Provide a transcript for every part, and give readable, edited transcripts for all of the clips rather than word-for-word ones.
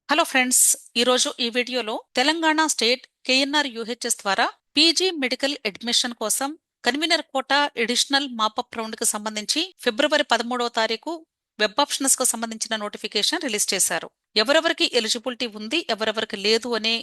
Hello friends, ఈరోజు ఈ వీడియోలో తెలంగాణ స్టేట్ కేఎన్ఆర్ యూహెచ్ఎస్ ద్వారా పీజీ మెడికల్ అడ్మిషన్ కోసం convener quota additional mop up round కు సంబంధించి ఫిబ్రవరి 13వ తారీఖు వెబ్ ఆప్షన్స్ కు సంబంధించిన నోటిఫికేషన్ రిలీజ్ చేశారు. ఎవరెవరికి ఎలిజిబిలిటీ ఉంది, ఎవరెవరికి లేదు అనే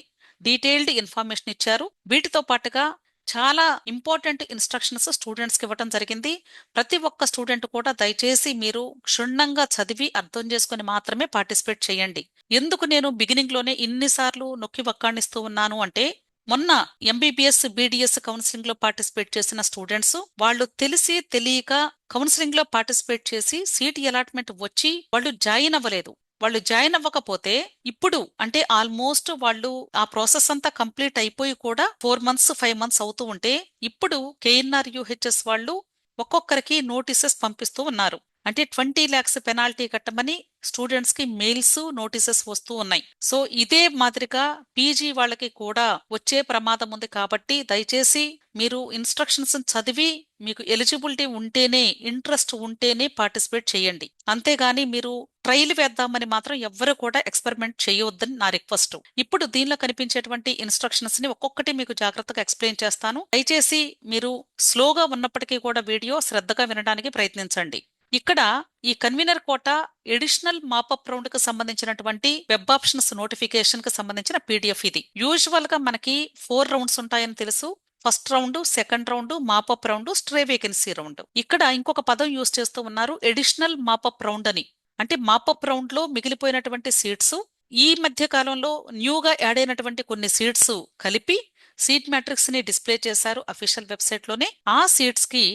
డీటెయిల్డ్ ఇన్ఫర్మేషన్ ఇచ్చారు. వీటితో పాటుగా చాలా ఇంపార్టెంట్ ఇన్స్ట్రక్షన్స్ స్టూడెంట్స్ కి ఇవ్వడం జరిగింది. ప్రతి ఒక్క స్టూడెంట్ కూడా దయచేసి మీరు క్షుణ్ణంగా చదివి అర్థం చేసుకుని మాత్రమే పార్టిసిపేట్ చేయండి. ఎందుకు నేను బిగినింగ్ లోనే ఇన్నిసార్లు నొక్కి వక్కాణిస్తూ ఉన్నాను అంటే, మొన్న ఎంబీబీఎస్ బీడీఎస్ కౌన్సిలింగ్ లో పార్టిసిపేట్ చేసిన స్టూడెంట్స్ వాళ్ళు తెలిసి తెలియక కౌన్సిలింగ్ లో పార్టిసిపేట్ చేసి సీట్ అలాట్మెంట్ వచ్చి వాళ్ళు జాయిన్ అవ్వలేదు. వాళ్ళు జాయిన్ అవ్వకపోతే ఇప్పుడు అంటే ఆల్మోస్ట్ వాళ్ళు ఆ ప్రాసెస్ అంతా కంప్లీట్ అయిపోయి కూడా 4 మంత్స్ 5 మంత్స్ అవుతూ ఉంటే ఇప్పుడు కేఎన్ఆర్ యూహెచ్ఎస్ వాళ్ళు ఒక్కొక్కరికి నోటీసెస్ పంపిస్తూ ఉన్నారు. అంటే 20 lakhs పెనాల్టీ కట్టమని స్టూడెంట్స్ కి మెయిల్స్ నోటీసెస్ వస్తూ ఉన్నాయి. సో ఇదే మాదిరిగా పీజీ వాళ్ళకి కూడా వచ్చే ప్రమాదం ఉంది. కాబట్టి దయచేసి మీరు ఇన్స్ట్రక్షన్స్ చదివి మీకు ఎలిజిబిలిటీ ఉంటేనే, ఇంట్రెస్ట్ ఉంటేనే పార్టిసిపేట్ చేయండి. అంతేగాని మీరు ట్రయల్ వేద్దామని మాత్రం ఎవ్వరు కూడా ఎక్స్పెరిమెంట్ చేయవద్దని నా రిక్వెస్ట్. ఇప్పుడు దీనిలో కనిపించేటువంటి ఇన్స్ట్రక్షన్స్ ని ఒక్కొక్కటి మీకు జాగ్రత్తగా ఎక్స్ప్లెయిన్ చేస్తాను. దయచేసి మీరు స్లోగా ఉన్నప్పటికీ కూడా వీడియో శ్రద్ధగా వినడానికి ప్రయత్నించండి. ఇక్కడ ఈ convener quota additional mop up round కు సంబంధించినటువంటి వెబ్ ఆప్షన్స్ నోటిఫికేషన్ కు సంబంధించిన పీడిఎఫ్ ఇది. యూజువల్ గా మనకి 4 రౌండ్స్ ఉంటాయని తెలుసు. First round, second round, mop up round, stray vacancy round. ఇక్కడ ఇంకొక పదం యూజ్ చేస్తూ ఉన్నారు, ఎడిషనల్ మాపప్ రౌండ్ అని. అంటే మాపప్ రౌండ్ లో మిగిలిపోయినటువంటి సీట్స్, ఈ మధ్య కాలంలో న్యూగా యాడ్ అయినటువంటి కొన్ని సీట్స్ కలిపి సీట్ మ్యాట్రిక్స్ ని డిస్ప్లే చేశారు అఫీషియల్ వెబ్సైట్ లోనే. ఆ సీట్స్ కి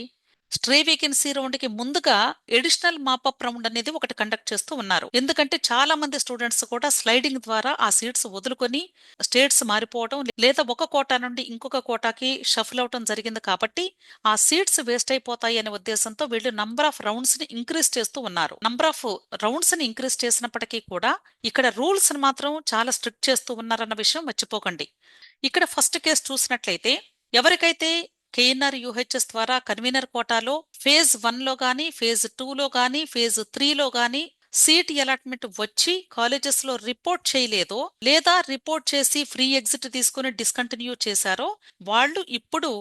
స్ట్రే వేకెన్సీ రౌండ్ కి ముందుగా ఎడిషనల్ మాపప్ రౌండ్ అనేది ఒకటి కండక్ట్ చేస్తూ ఉన్నారు. ఎందుకంటే చాలా మంది స్టూడెంట్స్ కూడా స్లైడింగ్ ద్వారా ఆ సీట్స్ వదులుకొని స్టేట్స్ మారిపోవడం లేదా ఒక కోటా నుండి ఇంకొక కోటాకి షఫల్ అవటం జరిగింది. కాబట్టి ఆ సీట్స్ వేస్ట్ అయిపోతాయి అనే ఉద్దేశంతో వీళ్ళు నంబర్ ఆఫ్ రౌండ్స్ ని ఇంక్రీజ్ చేస్తూ ఉన్నారు. నంబర్ ఆఫ్ రౌండ్స్ ని ఇంక్రీజ్ చేసినప్పటికీ కూడా ఇక్కడ రూల్స్ ని మాత్రం చాలా స్ట్రిక్ట్ చేస్తూ ఉన్నారన్న విషయం మర్చిపోకండి. ఇక్కడ ఫస్ట్ కేసు చూసినట్లయితే, ఎవరికైతే కేఎన్ఆర్ యూహెచ్ఎస్ ద్వారా కన్వీనర్ కోటాలో ఫేజ్ 1 లో గానీ, ఫేజ్ 2 లో గానీ, ఫేజ్ 3 లో గానీ సీట్ అలాట్మెంట్ వచ్చి కాలేజెస్ లో రిపోర్ట్ చేయలేదో లేదా రిపోర్ట్ చేసి ఫ్రీ ఎగ్జిట్ తీసుకుని డిస్కంటిన్యూ చేశారో వాళ్ళు ఇప్పుడు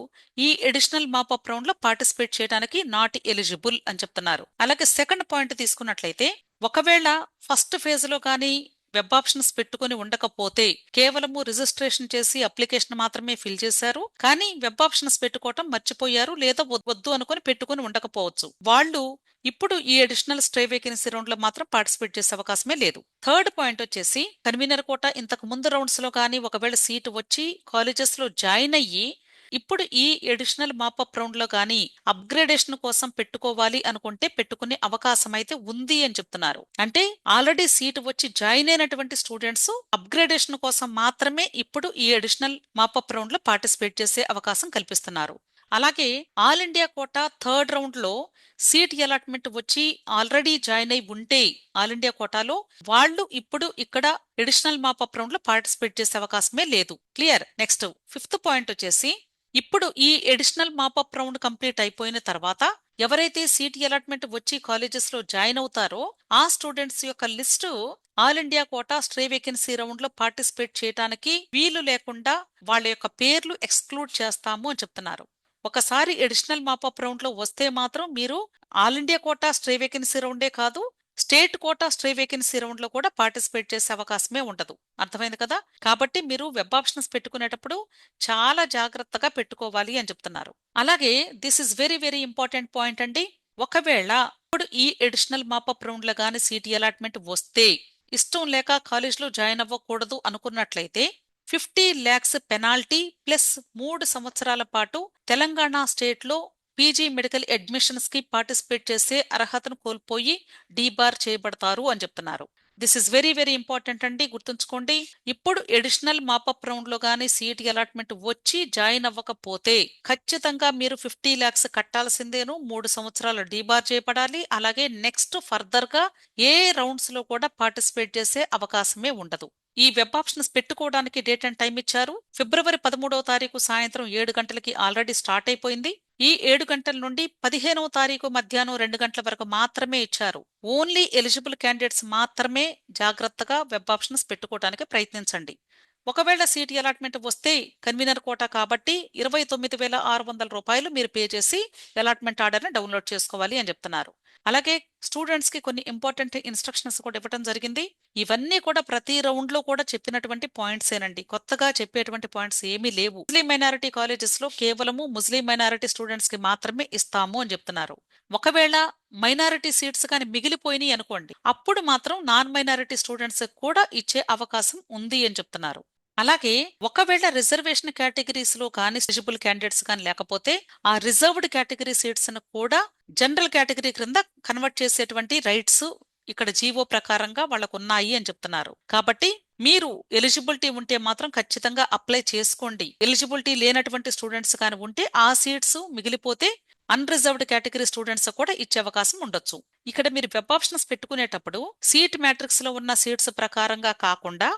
ఈ ఎడిషనల్ మాపప్ రౌండ్ లో పార్టిసిపేట్ చేయడానికి నాట్ ఎలిజిబుల్ అని చెప్తున్నారు. అలాగే సెకండ్ పాయింట్ తీసుకున్నట్లయితే, ఒకవేళ ఫస్ట్ ఫేజ్ లో గానీ వెబ్ ఆప్షన్స్ పెట్టుకుని ఉండకపోతే, కేవలము రిజిస్ట్రేషన్ చేసి అప్లికేషన్ మాత్రమే ఫిల్ చేశారు కానీ వెబ్ ఆప్షన్స్ పెట్టుకోవటం మర్చిపోయారు లేదా వద్దు అనుకుని పెట్టుకుని ఉండకపోవచ్చు, వాళ్ళు ఇప్పుడు ఈ అడిషనల్ స్ట్రే వేకెన్సీ రౌండ్ లో మాత్రం పార్టిసిపేట్ చేసే అవకాశమే లేదు. థర్డ్ పాయింట్ వచ్చేసి, కన్వీనర్ కోటా ఇంతకు ముందు రౌండ్స్ లో కానీ ఒకవేళ సీట్ వచ్చి కాలేజెస్ లో జాయిన్ అయ్యి ఇప్పుడు ఈ ఎడిషనల్ మాపప్ రౌండ్ లో గానీ అప్గ్రేడేషన్ కోసం పెట్టుకోవాలి అనుకుంటే పెట్టుకునే అవకాశం అయితే ఉంది అని చెప్తున్నారు. అంటే ఆల్రెడీ సీట్ వచ్చి జాయిన్ అయినటువంటి స్టూడెంట్స్ అప్గ్రేడేషన్ కోసం మాత్రమే ఇప్పుడు ఈ ఎడిషనల్ మాపప్ రౌండ్ లో పార్టిసిపేట్ చేసే అవకాశం కల్పిస్తున్నారు. అలాగే all India quota third round లో సీట్ అలాట్మెంట్ వచ్చి ఆల్రెడీ జాయిన్ అయి ఉంటే ఆల్ ఇండియా కోటాలో వాళ్ళు ఇప్పుడు ఇక్కడ ఎడిషనల్ మాపప్ రౌండ్ లో పార్టిసిపేట్ చేసే అవకాశమే లేదు. క్లియర్. నెక్స్ట్ ఫిఫ్త్ పాయింట్ వచ్చేసి, ఇప్పుడు ఈ ఎడిషనల్ మాపప్ రౌండ్ కంప్లీట్ అయిపోయిన తర్వాత ఎవరైతే సీట్ అలాట్మెంట్ వచ్చి కాలేజెస్ లో జాయిన్ అవుతారో ఆ స్టూడెంట్స్ యొక్క list all India quota stray vacancy round లో పార్టిసిపేట్ చేయడానికి వీలు లేకుండా వాళ్ళ యొక్క పేర్లు ఎక్స్క్లూడ్ చేస్తాము అని చెప్తున్నారు. ఒకసారి ఎడిషనల్ మాపప్ రౌండ్ లో వస్తే మాత్రం మీరు all India quota stray vacancy రౌండే కాదు, state quota stray vacancy round లో కూడా పార్టిసిపేట్ చేసే అవకాశమే ఉండదు. అర్థమైంది కదా? కాబట్టి మీరు వెబ్ ఆప్షన్స్ పెట్టుకునేటప్పుడు చాలా జాగ్రత్తగా పెట్టుకోవాలి అని చెప్తున్నారు. అలాగే this is very very important point అండి. ఒకవేళ ఇప్పుడు ఈ ఎడిషనల్ మాపప్ రౌండ్ లో గానీ సీట్ అలాట్మెంట్ వస్తే ఇష్టం లేక కాలేజ్ లో జాయిన్ అవ్వకూడదు అనుకున్నట్లయితే 50 lakhs పెనాల్టీ ప్లస్ 3 సంవత్సరాల పాటు తెలంగాణ స్టేట్ లో పీజీ మెడికల్ అడ్మిషన్స్ కి పార్టిసిపేట్ చేసే అర్హతను కోల్పోయి డీబార్ చేయబడతారు అని చెప్తున్నారు. This is very very important అండి, గుర్తుంచుకోండి. ఇప్పుడు ఎడిషనల్ మాపప్ రౌండ్ లో గానీ సీట్ అలాట్మెంట్ వచ్చి జాయిన్ అవ్వకపోతే ఖచ్చితంగా మీరు 50 lakhs కట్టాల్సిందేను, 3 సంవత్సరాలు డీబార్ చేయబడాలి. అలాగే నెక్స్ట్ ఫర్దర్ గా ఏ రౌండ్స్ లో కూడా పార్టిసిపేట్ చేసే అవకాశమే ఉండదు. ఈ వెబ్ ఆప్షన్స్ పెట్టుకోవడానికి డేట్ అండ్ టైం ఇచ్చారు. ఫిబ్రవరి 13వ తారీఖు సాయంత్రం 7 గంటలకి ఆల్రెడీ స్టార్ట్ అయిపోయింది. ఈ 7 గంటల నుండి 15వ తారీఖు మధ్యాహ్నం 2 గంటల వరకు మాత్రమే ఇచ్చారు. ఓన్లీ ఎలిజిబుల్ క్యాండిడేట్స్ మాత్రమే జాగ్రత్తగా వెబ్ ఆప్షన్స్ పెట్టుకోవడానికి ప్రయత్నించండి. ఒకవేళ సీట్ అలాట్మెంట్ వస్తే కన్వీనర్ కోటా కాబట్టి 29,600 రూపాయలు మీరు పే చేసి అలాట్మెంట్ ఆర్డర్ని డౌన్లోడ్ చేసుకోవాలి అని చెప్తున్నారు. అలాగే స్టూడెంట్స్ కి కొన్ని ఇంపార్టెంట్ ఇన్స్ట్రక్షన్స్ కూడా ఇవ్వడం జరిగింది. ఇవన్నీ కూడా ప్రతి రౌండ్ లో కూడా చెప్పినటువంటి పాయింట్స్ ఏనండి, కొత్తగా చెప్పేటువంటి పాయింట్స్ ఏమీ లేవు. ముస్లిం మైనారిటీ కాలేజెస్ లో కేవలము ముస్లిం మైనారిటీ స్టూడెంట్స్ కి మాత్రమే ఇస్తాము అని చెప్తున్నారు. ఒకవేళ మైనారిటీ సీట్స్ కానీ మిగిలిపోయినాయి అనుకోండి, అప్పుడు మాత్రం నాన్ మైనారిటీ స్టూడెంట్స్ కూడా ఇచ్చే అవకాశం ఉంది అని చెప్తున్నారు. అలాగే ఒకవేళ రిజర్వేషన్ కేటగిరీస్ లో కానీ ఎలిజిబుల్ క్యాండిడేట్స్ కానీ లేకపోతే ఆ రిజర్వ్డ్ కేటగిరీ సీట్స్ ను కూడా జనరల్ కేటగిరీ క్రింద కన్వర్ట్ చేసేటువంటి రైట్స్ ఇక్కడ జీవో ప్రకారంగా వాళ్ళకు ఉన్నాయి అని చెప్తున్నారు. కాబట్టి మీరు ఎలిజిబిలిటీ ఉంటే మాత్రం ఖచ్చితంగా అప్లై చేసుకోండి. ఎలిజిబిలిటీ లేనటువంటి స్టూడెంట్స్ కానీ ఉంటే ఆ సీట్స్ మిగిలిపోతే అన్రిజర్వ్డ్ కేటగిరీ స్టూడెంట్స్ కూడా ఇచ్చే అవకాశం ఉండొచ్చు. ఇక్కడ మీరు వెబ్ ఆప్షన్స్ పెట్టుకునేటప్పుడు సీట్ మ్యాట్రిక్స్ లో ఉన్న సీట్స్ ప్రకారంగా కాకుండా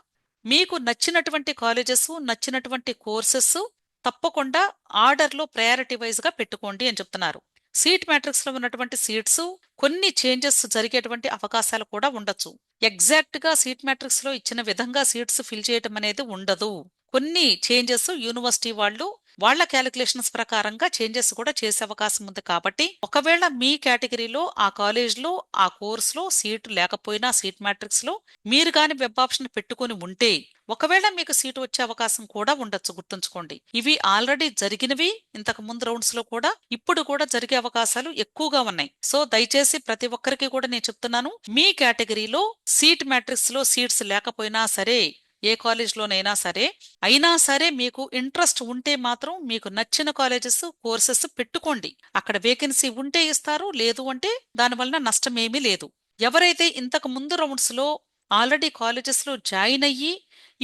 మీకు నచ్చినటువంటి కాలేజెస్, నచ్చినటువంటి కోర్సెస్ తప్పకుండా ఆర్డర్లో ప్రయారిటీ వైజ్ గా పెట్టుకోండి అని చెప్తున్నారు. సీట్ మ్యాట్రిక్స్ లో ఉన్నటువంటి సీట్స్ కొన్ని చేంజెస్ జరిగేటువంటి అవకాశాలు కూడా ఉండొచ్చు. ఎగ్జాక్ట్ గా సీట్ మ్యాట్రిక్స్ లో ఇచ్చిన విధంగా సీట్స్ ఫిల్ చేయడం అనేది ఉండదు. కొన్ని చేంజెస్ యూనివర్సిటీ వాళ్ళు వాళ్ళ క్యాలిక్యులేషన్స్ ప్రకారంగా చేంజెస్ కూడా చేసే అవకాశం ఉంది. కాబట్టి ఒకవేళ మీ కేటగిరీలో ఆ కాలేజ్లో ఆ కోర్సులో సీటు లేకపోయినా సీట్ మ్యాట్రిక్స్ లో మీరు కాని వెబ్ ఆప్షన్ పెట్టుకుని ఉంటే ఒకవేళ మీకు సీటు వచ్చే అవకాశం కూడా ఉండొచ్చు. గుర్తుంచుకోండి, ఇవి ఆల్రెడీ జరిగినవి. ఇంతకు ముందు రౌండ్స్ లో కూడా ఇప్పుడు కూడా జరిగే అవకాశాలు ఎక్కువగా ఉన్నాయి. సో దయచేసి ప్రతి ఒక్కరికి కూడా నేను చెప్తున్నాను, మీ కేటగిరీలో సీట్ మ్యాట్రిక్స్ లో సీట్స్ లేకపోయినా సరే, ఏ కాలేజ్లోనైనా సరే, అయినా సరే మీకు ఇంట్రెస్ట్ ఉంటే మాత్రం మీకు నచ్చిన కాలేజెస్ కోర్సెస్ పెట్టుకోండి. అక్కడ వేకెన్సీ ఉంటే ఇస్తారు, లేదు అంటే దానివల్ల నష్టమేమీ లేదు. ఎవరైతే ఇంతకు ముందు రౌండ్స్ లో ఆల్రెడీ కాలేజెస్ లో జాయిన్ అయ్యి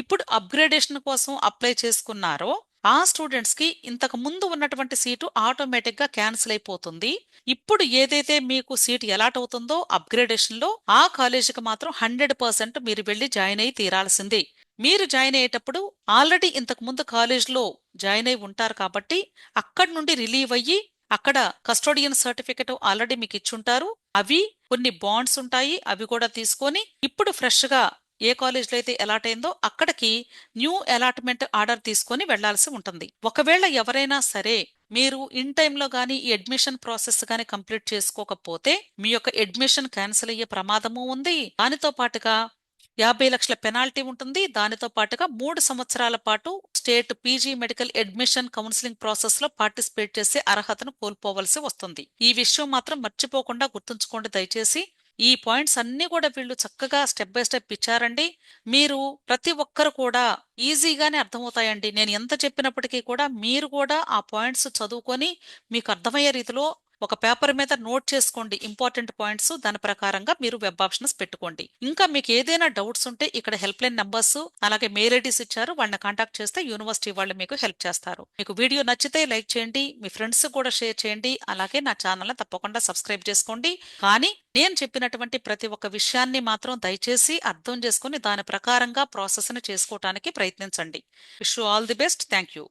ఇప్పుడు అప్గ్రేడేషన్ కోసం అప్లై చేసుకున్నారో ఆ స్టూడెంట్స్ కి ఇంతకు ముందు ఉన్నటువంటి సీటు ఆటోమేటిక్ గా క్యాన్సిల్ అయిపోతుంది. ఇప్పుడు ఏదైతే మీకు సీట్ అలాట్ అవుతుందో అప్గ్రేడేషన్ లో ఆ కాలేజీకి మాత్రం 100% మీరు వెళ్లి జాయిన్ అయి తీరాల్సిందే. మీరు జాయిన్ అయ్యేటప్పుడు ఆల్రెడీ ఇంతకు ముందు కాలేజ్లో జాయిన్ అయి ఉంటారు కాబట్టి అక్కడి నుండి రిలీవ్ అయ్యి అక్కడ కస్టోడియన్ సర్టిఫికెట్ ఆల్రెడీ మీకు ఇచ్చుంటారు. అవి కొన్ని బాండ్స్ ఉంటాయి, అవి కూడా తీసుకొని ఇప్పుడు ఫ్రెష్ గా ఏ కాలేజ్లో అయితే అలాట్ అయిందో అక్కడికి న్యూ అలాట్మెంట్ ఆర్డర్ తీసుకొని వెళ్లాల్సి ఉంటుంది. ఒకవేళ ఎవరైనా సరే మీరు ఇన్ టైంలో గానీ ఈ అడ్మిషన్ ప్రాసెస్ గానీ కంప్లీట్ చేసుకోకపోతే మీ యొక్క అడ్మిషన్ క్యాన్సిల్ అయ్యే ప్రమాదము ఉంది. దానితో పాటుగా 50 లక్షల పెనాల్టీ ఉంటుంది. దానితో పాటుగా 3 సంవత్సరాల పాటు state PG medical admission counselling process లో పార్టిసిపేట్ చేసే అర్హతను కోల్పోవలసి వస్తుంది. ఈ విషయం మాత్రం మర్చిపోకుండా గుర్తుంచుకోండి దయచేసి. ఈ పాయింట్స్ అన్ని కూడా వీళ్ళు చక్కగా స్టెప్ బై స్టెప్ ఇచ్చారండి. మీరు ప్రతి ఒక్కరు కూడా ఈజీగానే అర్థమవుతాయండి. నేను ఎంత చెప్పినప్పటికీ కూడా మీరు కూడా ఆ పాయింట్స్ చదువుకొని మీకు అర్థమయ్యే రీతిలో ఒక పేపర్ మీద నోట్ చేసుకోండి ఇంపార్టెంట్ పాయింట్స్. దాని ప్రకారంగా మీరు వెబ్ ఆప్షన్స్ పెట్టుకోండి. ఇంకా మీకు ఏదైనా డౌట్స్ ఉంటే ఇక్కడ హెల్ప్ లైన్ నంబర్స్ అలాగే మెయిల్ ఐడీస్ ఇచ్చారు, వాళ్ళని కాంటాక్ట్ చేస్తే యూనివర్సిటీ వాళ్ళు మీకు హెల్ప్ చేస్తారు. మీకు వీడియో నచ్చితే లైక్ చేయండి, మీ ఫ్రెండ్స్ కూడా షేర్ చేయండి, అలాగే నా ఛానల్ తప్పకుండా సబ్స్క్రైబ్ చేసుకోండి. కానీ నేను చెప్పినటువంటి ప్రతి ఒక్క విషయాన్ని మాత్రం దయచేసి అర్థం చేసుకుని దాని ప్రకారంగా ప్రాసెస్ ని చేసుకోవటానికి ప్రయత్నించండి. Wish you all the best. Thank you.